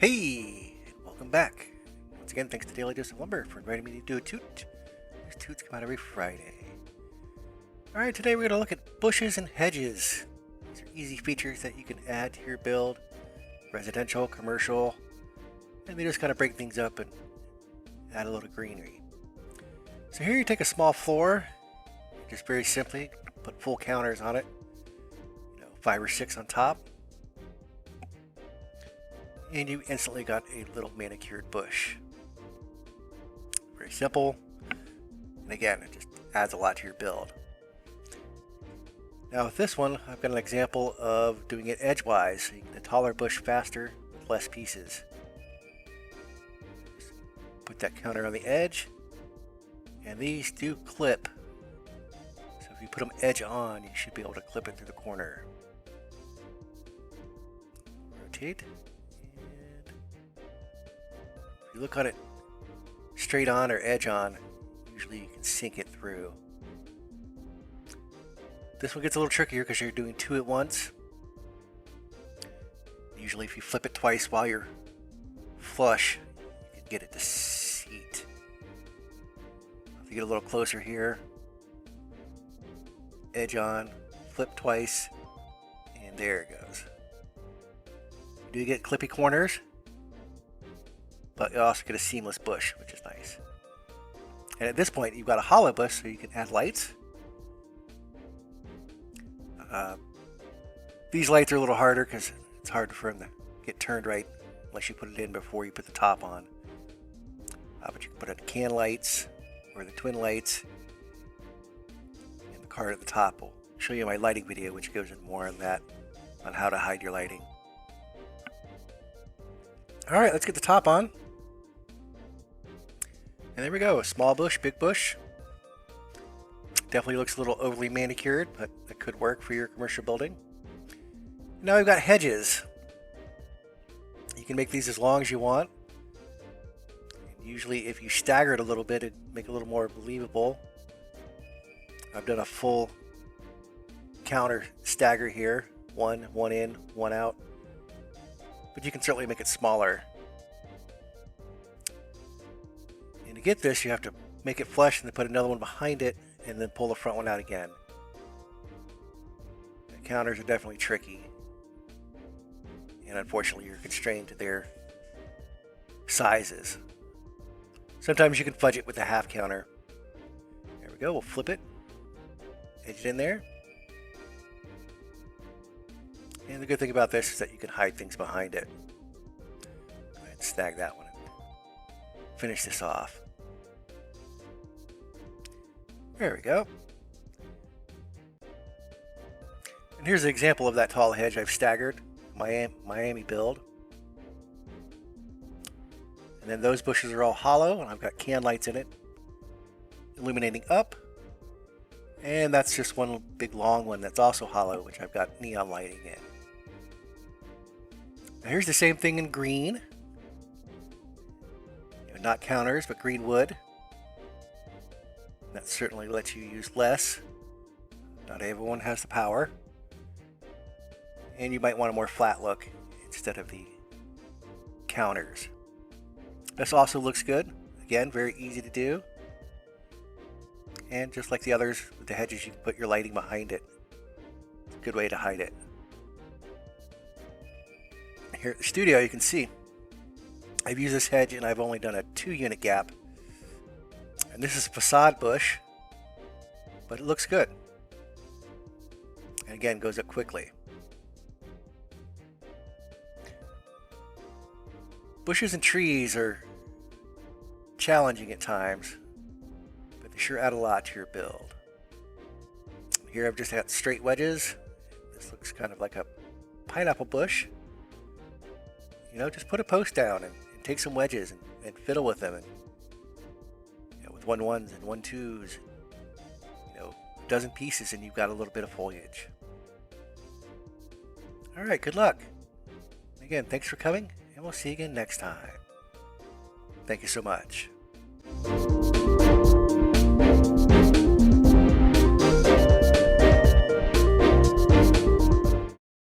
Hey, and welcome back. Once again, thanks to Daily Dose of Lumber for inviting me to do a toot. These toots come out every Friday. Alright, today we're going to look at bushes and hedges. These are easy features that you can add to your build. Residential, commercial, and they just kind of break things up and add a little greenery. So here you take a small floor, just very simply put full counters on it. 5 or 6 on top. And you instantly got a little manicured bush. Very simple. And again, it just adds a lot to your build. Now with this one, I've got an example of doing it edgewise, so you get a taller bush faster with less pieces. Just put that counter on the edge, and these do clip. So if you put them edge on, you should be able to clip it through the corner. Rotate. If you look on it straight on or edge on, usually you can sink it through. This one gets a little trickier because you're doing 2 at once. Usually if you flip it twice while you're flush, you can get it to seat. If you get a little closer here, edge on, flip twice, and there it goes. You do get clippy corners, but you also get a seamless bush, which is nice. And at this point, you've got a hollow bush, so you can add lights. These lights are a little harder because it's hard for them to get turned right unless you put it in before you put the top on. But you can put in can lights or the twin lights. And the card at the top will show you my lighting video, which goes in more on that, on how to hide your lighting. Alright, let's get the top on. And there we go, a small bush, big bush. Definitely looks a little overly manicured, but that could work for your commercial building. Now we've got hedges. You can make these as long as you want. And usually if you stagger it a little bit, it'd make it a little more believable. I've done a full counter stagger here. One in, one out. But you can certainly make it smaller. And to get this, you have to make it flush and then put another one behind it and then pull the front one out again. The counters are definitely tricky. And unfortunately, you're constrained to their sizes. Sometimes you can fudge it with a half counter. There we go, we'll flip it. Edge it in there. And the good thing about this is that you can hide things behind it. Go ahead and snag that one and finish this off. There we go. And here's an example of that tall hedge I've staggered. Miami build. And then those bushes are all hollow and I've got can lights in it, illuminating up. And that's just one big long one that's also hollow, which I've got neon lighting in. Now here's the same thing in green. Not counters, but green wood. That certainly lets you use less. Not everyone has the power. And you might want a more flat look instead of the counters. This also looks good. Again, very easy to do. And just like the others with the hedges, you can put your lighting behind it. It's a good way to hide it. Here at the studio, you can see I've used this hedge and I've only done a 2-unit gap. And this is a facade bush, but it looks good. And again, goes up quickly. Bushes and trees are challenging at times, but they sure add a lot to your build. Here I've just got straight wedges. This looks kind of like a pineapple bush. Just put a post down and take some wedges and fiddle with them. And, with 1-1s and 1-2s, a dozen pieces and you've got a little bit of foliage. Alright, good luck. Again, thanks for coming, and we'll see you again next time. Thank you so much.